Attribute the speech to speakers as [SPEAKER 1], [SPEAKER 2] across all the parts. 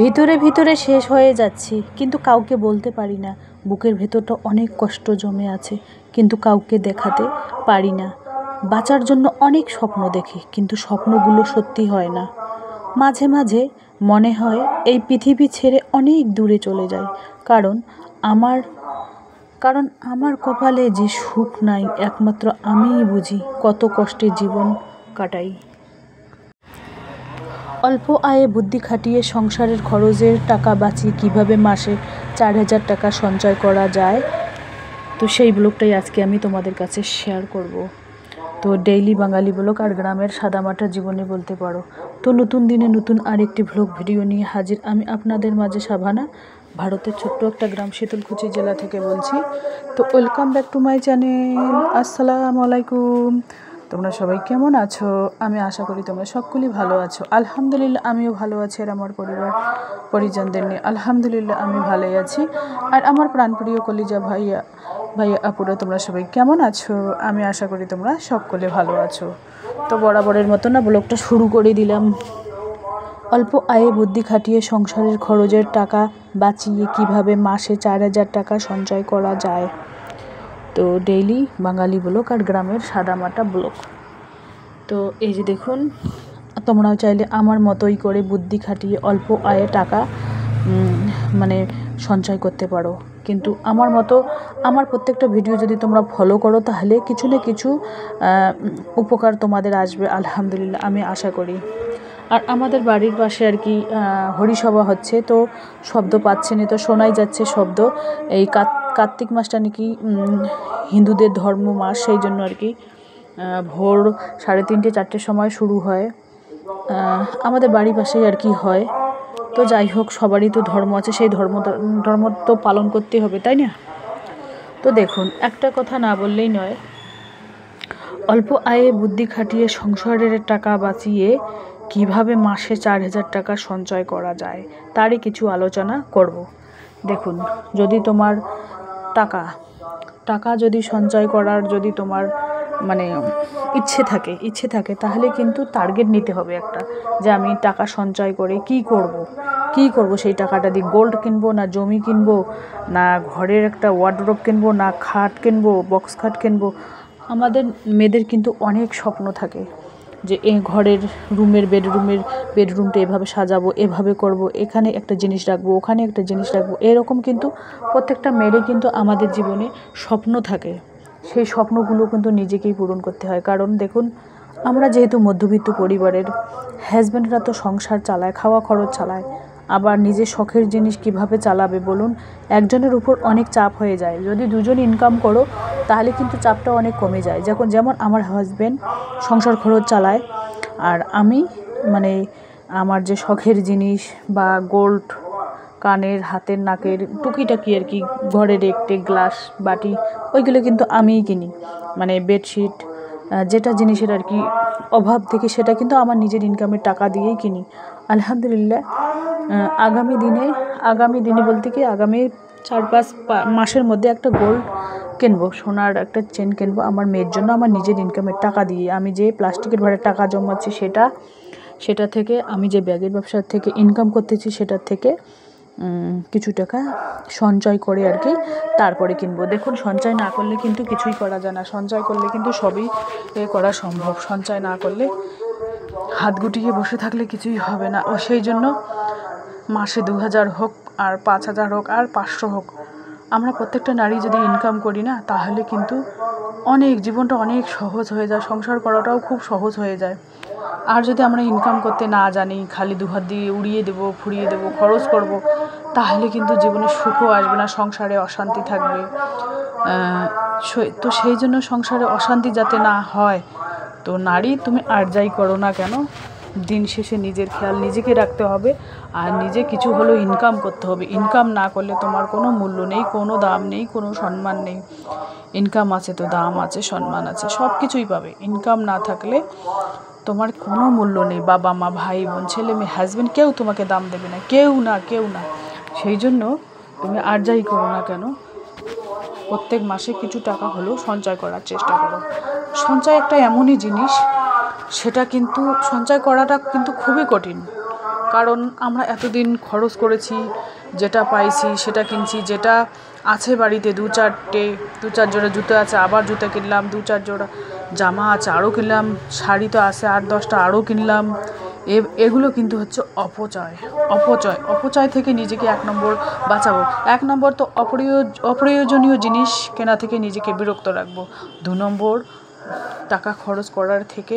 [SPEAKER 1] ভিতরে ভিতরে শেষ হয়ে যাচ্ছি, কিন্তু কাউকে বলতে পারি না। বুকের ভেতরটা অনেক কষ্ট জমে আছে, কিন্তু কাউকে দেখাতে পারি না। বাঁচার জন্য অনেক স্বপ্ন দেখি, কিন্তু স্বপ্নগুলো সত্যি হয় না। মাঝে মাঝে মনে হয় এই পৃথিবী ছেড়ে অনেক দূরে চলে যায়, কারণ আমার কপালে যে সুখ নাই, একমাত্র আমিই বুঝি কত কষ্টে জীবন কাটাই। অল্প আয়ে বুদ্ধি খাটিয়ে সংসারের খরচের টাকা বাঁচিয়ে কীভাবে মাসে 4,000 টাকা সঞ্চয় করা যায়, তো সেই ব্লগটাই আজকে আমি তোমাদের কাছে শেয়ার করব। তো ডেইলি বাঙালি ব্লগ আর গ্রামের সাদামাটা জীবনে বলতে পারো। তো নতুন দিনে নতুন আরেকটি ব্লগ ভিডিও নিয়ে হাজির আমি আপনাদের মাঝে সাভানা, ভারতের ছোট্ট একটা গ্রাম শীতলকুচি জেলা থেকে বলছি। তো welcome back to my channel. আসসালামু আলাইকুম। তোমরা সবাই কেমন আছো? আমি আশা করি তোমরা সকলেই ভালো আছো। আলহামদুলিল্লাহ আমিও ভালো আছি, আর আমার পরিজনদের নিয়ে আলহামদুলিল্লাহ আমি ভালোই আছি। আর আমার প্রাণপ্রিয় কলিজা ভাইয়া আপুরা, তোমরা সবাই কেমন আছো? আমি আশা করি তোমরা সকলে ভালো আছো। তো বরাবরের মতো না ব্লগটা শুরু করে দিলাম। অল্প আয়ে বুদ্ধি খাটিয়ে সংসারের খরচের টাকা বাঁচিয়ে কিভাবে মাসে 4,000 টাকা সঞ্চয় করা যায়। তো ডেইলি বাঙালি ব্লগ আর গ্রামের সাদামাটা ব্লগ। তো এই যে দেখুন, তোমরাও চাইলে আমার মতোই করে বুদ্ধি খাটিয়ে অল্প আয়ে টাকা সঞ্চয় করতে পারো। কিন্তু আমার মতো আমার প্রত্যেকটা ভিডিও যদি তোমরা ফলো করো, তাহলে কিছু না কিছু উপকার তোমাদের আসবে আলহামদুলিল্লাহ, আমি আশা করি। আর আমাদের বাড়ির পাশে আর কি হরিসভা হচ্ছে, তো শব্দ পাচ্ছেন, তো শোনাই যাচ্ছে শব্দ। এই কার্তিক মাসটা নাকি হিন্দুদের ধর্ম মাস, সেই জন্য আর কি ভোর 3:30 4টের সময় শুরু হয়। আমাদের বাড়ির পাশেই আর কি হয়। তো যাই হোক, সবারই তো ধর্ম আছে, সেই ধর্ম তো পালন করতে হবে, তাই না? তো দেখুন, একটা কথা না বললেই নয়। অল্প আয়ে বুদ্ধি খাটিয়ে সংসারের টাকা বাঁচিয়ে কিভাবে মাসে 4,000 টাকা সঞ্চয় করা যায়, তারই কিছু আলোচনা করব। দেখুন, যদি তোমার টাকা যদি সঞ্চয় করার যদি তোমার ইচ্ছে থাকে, তাহলে কিন্তু টার্গেট নিতে হবে একটা, যে আমি টাকা সঞ্চয় করে কি করব সেই টাকাটা দিয়ে। গোল্ড কিনবো, না জমি কিনবো, না ঘরের একটা ওয়ার্ডরোব কিনবো, না খাট কিনবো, বক্স খাট কিনবো। আমাদের মেয়েদের কিন্তু অনেক স্বপ্ন থাকে, যে এই ঘরের বেডরুমটা এভাবে সাজাবো, এভাবে করব, এখানে একটা জিনিস রাখবো, ওখানে একটা জিনিস রাখবো। এরকম কিন্তু প্রত্যেকটা মেয়েরই কিন্তু আমাদের জীবনে স্বপ্ন থাকে। সেই স্বপ্নগুলো কিন্তু নিজেকেই পূরণ করতে হয়। কারণ দেখুন, আমরা যেহেতু মধ্যবিত্ত পরিবারের, হাজব্যান্ডরা তো সংসার চালায়, খাওয়া খরচ চালায়, আবার নিজের শখের জিনিস কিভাবে চালাবে বলুন? একজনের উপর অনেক চাপ হয়ে যায়। যদি দুজন ইনকাম করো, তাহলে কিন্তু চাপটা অনেক কমে যায়। যেমন আমার হাজব্যান্ড সংসার খরচ চালায়, আর আমি আমার যে শখের জিনিস বা গোল্ড, কানের, হাতের, নাকের টুকিটাকি আর কি, ঘরের একটে গ্লাস, বাটি, ওইগুলো কিন্তু আমিই কিনি। বেডশিট, যেটা জিনিসের আর কি অভাব থেকে, সেটা কিন্তু আমার নিজের ইনকামের টাকা দিয়েই কিনি আলহামদুলিল্লাহ। আগামী দিনে বলতে কি, আগামী 4-5 মাসের মধ্যে একটা গোল্ড কিনবো, সোনার একটা চেন কিনবো আমার মেয়ের জন্য, আমার নিজের ইনকামের টাকা দিয়ে। আমি যে প্লাস্টিকের ভাড়ার টাকা জমাচ্ছি, সেটা থেকে, আমি যে ব্যাগের ব্যবসার থেকে ইনকাম করতেছি, সেটার থেকে কিছু টাকা সঞ্চয় করে আর কি তারপরে কিনবো। দেখুন, সঞ্চয় না করলে কিন্তু কিছুই করা যায় না, সঞ্চয় করলে কিন্তু সবই করা সম্ভব। সঞ্চয় না করলে, হাত গুটিয়ে বসে থাকলে কিছুই হবে না। ও সেই জন্য মাসে 2,000 হোক, আর 5,000 হোক, আর 500 হোক, আমরা প্রত্যেকটা নারী যদি ইনকাম করি না, তাহলে কিন্তু জীবনটা অনেক সহজ হয়ে যায়, সংসার করাটাও খুব সহজ হয়ে যায়। আর যদি আমরা ইনকাম করতে না জানি, খালি দুহাত দিয়ে উড়িয়ে দেবো, ফুরিয়ে দেবো, খরচ করব, তাহলে কিন্তু জীবনে সুখও আসবে না, সংসারে অশান্তি থাকবে। তো সেই জন্য সংসারে অশান্তি যাতে না হয়, তো নারী তুমি আর যাই করো না কেন, দিন শেষে নিজের খেয়াল নিজেকে রাখতে হবে, আর নিজে কিছু হলেও ইনকাম করতে হবে। ইনকাম না করলে তোমার কোনো মূল্য নেই, কোনো দাম নেই, কোনো সম্মান নেই। ইনকাম আছে তো দাম আছে, সম্মান আছে, সব কিছুই পাবে। ইনকাম না থাকলে তোমার কোনো মূল্য নেই। বাবা মা, ভাই বোন, ছেলে মেয়ে, হাজব্যান্ড, কেউ তোমাকে দাম দেবে না, কেউ না। সেই জন্য তুমি আর যাই করো না কেন, প্রত্যেক মাসে কিছু টাকা হলেও সঞ্চয় করার চেষ্টা করো। সঞ্চয় একটা এমনই জিনিস, সেটা কিন্তু সঞ্চয় করাটা কিন্তু খুবই কঠিন। কারণ আমরা এতদিন খরচ করেছি, যেটা পাইছি সেটা কিনছি, যেটা আছে বাড়িতে দু চার জোড়া জুতো আছে আবার জুতো কিনলাম, 2-4 জোড়া জামা আছে আরও কিনলাম, শাড়ি তো আছে 8-10টা আরও কিনলাম। এগুলো কিন্তু হচ্ছে অপচয় থেকে নিজেকে 1 নম্বর বাঁচাবো। 1 নম্বর তো অপ্রয়োজনীয় জিনিস কেনা থেকে নিজেকে বিরক্ত রাখবো। 2 নম্বর টাকা খরচ করার থেকে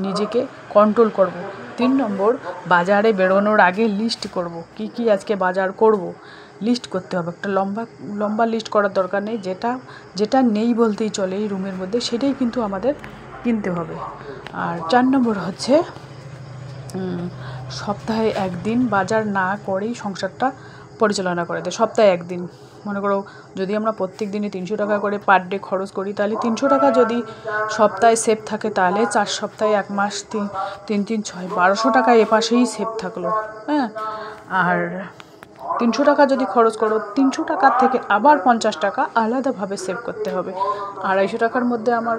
[SPEAKER 1] নিজেকে কন্ট্রোল করব। 3 নম্বর বাজারে বেরোনোর আগে লিস্ট করব, কি আজকে বাজার করব লিস্ট করতে হবে। একটা লম্বা লিস্ট করার দরকার নেই, যেটা নেই বলতেই চলে এই রুমের মধ্যে সেটাই কিন্তু আমাদের কিনতে হবে। আর 4 নম্বর হচ্ছে সপ্তাহে 1 দিন বাজার না করেই সংসারটা পরিচালনা করে দেয়। সপ্তাহে 1 দিন, মনে করো যদি আমরা প্রত্যেক দিনে 300 টাকা করে পার ডে খরচ করি, তাহলে 300 টাকা যদি সপ্তাহে সেভ থাকে, তাহলে 4 সপ্তাহে 1 মাস 3 6 1200 টাকা এপাশেই সেভ থাকলো। হ্যাঁ, আর 300 টাকা যদি খরচ করো, 300 টাকার থেকে আবার 50 টাকা আলাদাভাবে সেভ করতে হবে। 250 টাকার মধ্যে আমার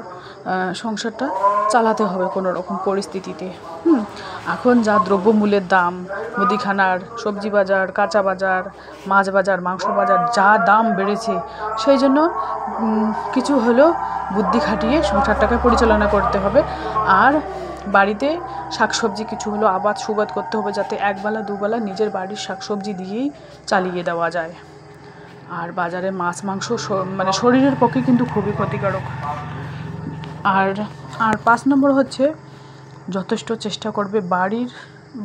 [SPEAKER 1] সংসারটা চালাতে হবে কোনো রকম পরিস্থিতিতে। এখন যা দ্রব্যমূল্যের দাম, মুদিখানার, সবজি বাজার, কাঁচা বাজার, মাছ বাজার, মাংস বাজার যা দাম বেড়েছে, সেই জন্য কিছু হলেও বুদ্ধি খাটিয়ে সংসারটাকে পরিচালনা করতে হবে। আর বাড়িতে শাকসবজি কিছু হলো আবাদ সুবাদ করতে হবে, যাতে একবেলা দুবেলা নিজের বাড়ির শাকসবজি দিয়েই চালিয়ে দেওয়া যায়। আর বাজারে মাছ মাংস মানে শরীরের পক্ষে কিন্তু খুবই ক্ষতিকারক। আর 5 নম্বর হচ্ছে যথেষ্ট চেষ্টা করবে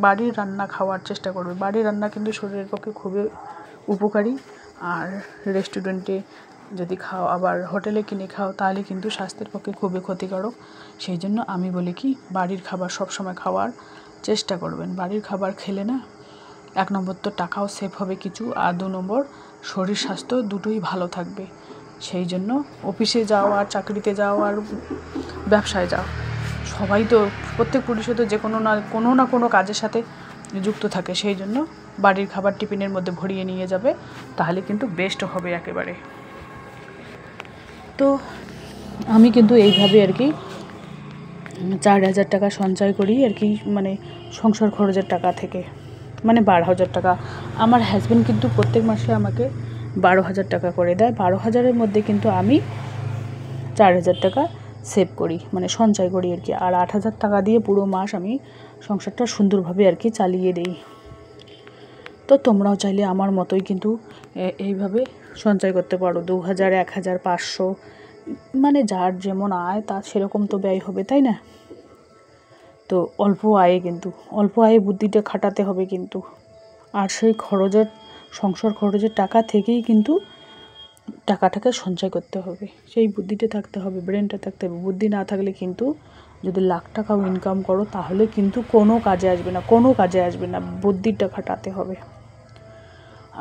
[SPEAKER 1] বাড়ির রান্না খাওয়ার চেষ্টা করবে। বাড়ির রান্না কিন্তু শরীরের পক্ষে খুবই উপকারী। আর রেস্টুরেন্টে যদি খাও, আবার হোটেলে কিনে খাও, তাহলে কিন্তু স্বাস্থ্যের পক্ষে খুবই ক্ষতিকারক। সেই জন্য আমি বলি কি, বাড়ির খাবার সবসময় খাওয়ার চেষ্টা করবেন। বাড়ির খাবার খেলে না, 1 নম্বর তো টাকাও সেভ হবে কিছু, আর 2 নম্বর শরীর স্বাস্থ্য দুটোই ভালো থাকবে। সেই জন্য অফিসে যাও আর চাকরিতে যাও আর ব্যবসায় যাও, সবাই তো প্রত্যেক পুরুষে তো যে কোনো না কোনো কাজের সাথে যুক্ত থাকে। সেই জন্য বাড়ির খাবার টিফিনের মধ্যে ভরিয়ে নিয়ে যাবে, তাহলে কিন্তু বেস্ট হবে একেবারে। তো আমি কিন্তু এইভাবে আর কি 4000 টাকা সঞ্চয় করি আর কি, মানে সংসার খরচের টাকা থেকে, মানে 12,000 টাকা। আমার হাজব্যান্ড কিন্তু প্রত্যেক মাসে আমাকে 12,000 টাকা করে দেয়। 12,000-এর মধ্যে কিন্তু আমি 4,000 টাকা সেভ করি, মানে সঞ্চয় করি আর কি। আর 8,000 টাকা দিয়ে পুরো মাস আমি সংসারটা সুন্দরভাবে আর কি চালিয়ে দিই। তো তোমরাও চাইলে আমার মতোই কিন্তু এইভাবে সঞ্চয় করতে পারো। 2,000, 1,000, 500, মানে যার যেমন আয় তার সেরকম তো ব্যয় হবে, তাই না? তো অল্প আয়ে বুদ্ধিটা খাটাতে হবে কিন্তু। আর সেই সংসার খরচের টাকা থেকেই কিন্তু টাকাটাকে সঞ্চয় করতে হবে, সেই বুদ্ধিটা থাকতে হবে, ব্রেনটা থাকতে হবে। বুদ্ধি না থাকলে কিন্তু যদি লাখ টাকাও ইনকাম করো, তাহলে কিন্তু কোনো কাজে আসবে না, বুদ্ধিটা খাটাতে হবে।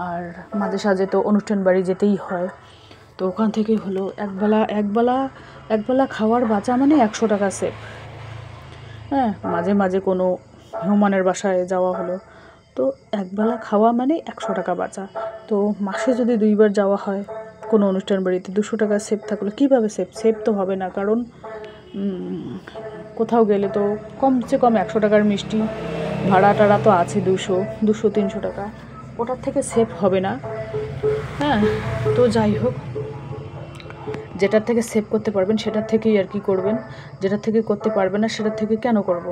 [SPEAKER 1] আর মাঝে সাঝে তো অনুষ্ঠান বাড়ি যেতেই হয়, তো ওখান থেকে হলো একবেলা খাওয়ার বাঁচা মানে 100 টাকা সেভ। হ্যাঁ, মাঝে মাঝে কোনো মেহমানের বাসায় যাওয়া হলো, তো একবেলা খাওয়া মানে 100 টাকা বাঁচা। তো মাসে যদি 2 বার যাওয়া হয় কোনো অনুষ্ঠান বাড়িতে, 200 টাকা সেভ থাকলো। কীভাবে সেভ তো হবে না, কারণ কোথাও গেলে তো কমসে কম 100 টাকার মিষ্টি ভাড়া টাড়া তো আছে, 200-300 টাকা, ওটার থেকে সেভ হবে না। হ্যাঁ, তো যাই হোক, যেটার থেকে সেভ করতে পারবেন সেটার থেকেই আর কি করবেন, যেটার থেকে করতে পারবেন না সেটার থেকে কেন করব।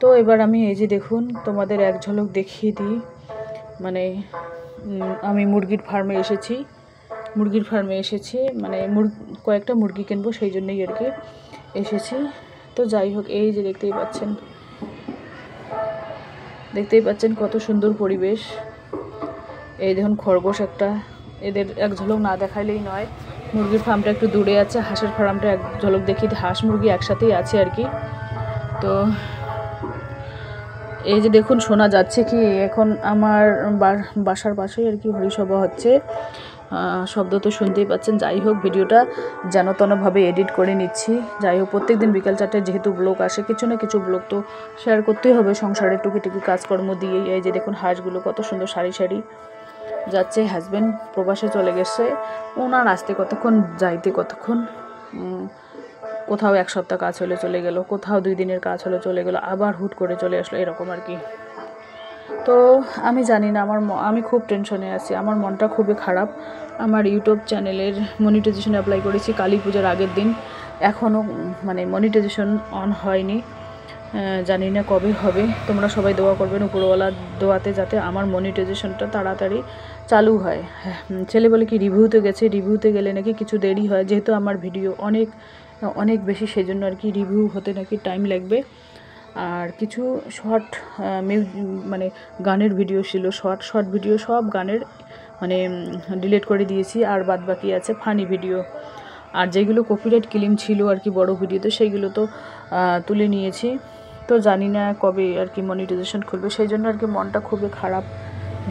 [SPEAKER 1] তো এবার আমি এই যে দেখুন, তোমাদের এক ঝলক দেখিয়ে দিই। মানে আমি মুরগির ফার্মে এসেছি, মানে কয়েকটা মুরগি কিনবো, সেই জন্যই আর কি এসেছি। তো যাই হোক, এই যে দেখতেই পাচ্ছেন কত সুন্দর পরিবেশ। এই দেখুন খরগোশ একটা, এদের এক ঝলক না দেখাইলেই নয়। মুরগির ফার্মটা একটু দূরে আছে, হাঁসের ফার্মটা এক ঝলক দেখিয়ে দিই। হাঁস মুরগি একসাথেই আছে আর কি। তো এই যে দেখুন, শোনা যাচ্ছে কি, এখন আমার বাসার পাশেই আর কি হরিসভা হচ্ছে, শব্দ তো শুনতেই পাচ্ছেন। যাই হোক, ভিডিওটা যেন তেনভাবে এডিট করে নিচ্ছি। যাই হোক, প্রত্যেকদিন বিকাল 4টায় যেহেতু ব্লগ আসে, কিছু না কিছু ব্লগ তো শেয়ার করতেই হবে সংসারের টুকিটুকি কাজকর্ম দিয়েই। এই যে দেখুন, হাঁসগুলো কত সুন্দর সারি সারি যাচ্ছে। হাজব্যান্ড প্রবাসে চলে গেছে, ওনার আসতে কতক্ষণ, যাইতে কতক্ষণ। কোথাও 1 সপ্তাহ কাজ হলে চলে গেল, কোথাও 2 দিনের কাজ হলে চলে গেল, আবার হুট করে চলে আসলো, এরকম আর কি। তো আমি জানি না, আমি খুব টেনশনে আছি, আমার মনটা খুবই খারাপ। আমার ইউটিউব চ্যানেলের মনিটাইজেশন অ্যাপ্লাই করেছি কালী পূজার আগের দিন, এখনও মানে মনিটাইজেশন অন হয়নি। জানি না কবে হবে। তোমরা সবাই দোয়া করবেন উপরওয়ালা দোয়াতে, যাতে আমার মনিটাইজেশনটা তাড়াতাড়ি চালু হয়। ছেলে বলে কি রিভিউতে গেছে, রিভিউতে গেলে নাকি কিছু দেরি হয়, যেহেতু আমার ভিডিও অনেক অনেক বেশি, সেই জন্য আর কি রিভিউ হতে নাকি টাইম লাগবে। আর কিছু শর্ট মানে গানের ভিডিও ছিল, শর্ট ভিডিও সব গানের মানে ডিলিট করে দিয়েছি, আর বাদ বাকি আছে ফানি ভিডিও। আর যেগুলো কপিরাইট ক্লেম ছিল আর কি বড় ভিডিওতে, সেইগুলো তো তুলে নিয়েছি। তো জানি না কবে আর কি মনিটাইজেশন খুলবে, সেই জন্য আর কি মনটা খুবই খারাপ।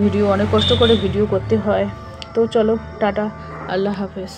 [SPEAKER 1] ভিডিও অনেক কষ্ট করে ভিডিও করতে হয়। তো চলো টাটা, আল্লাহ হাফেজ।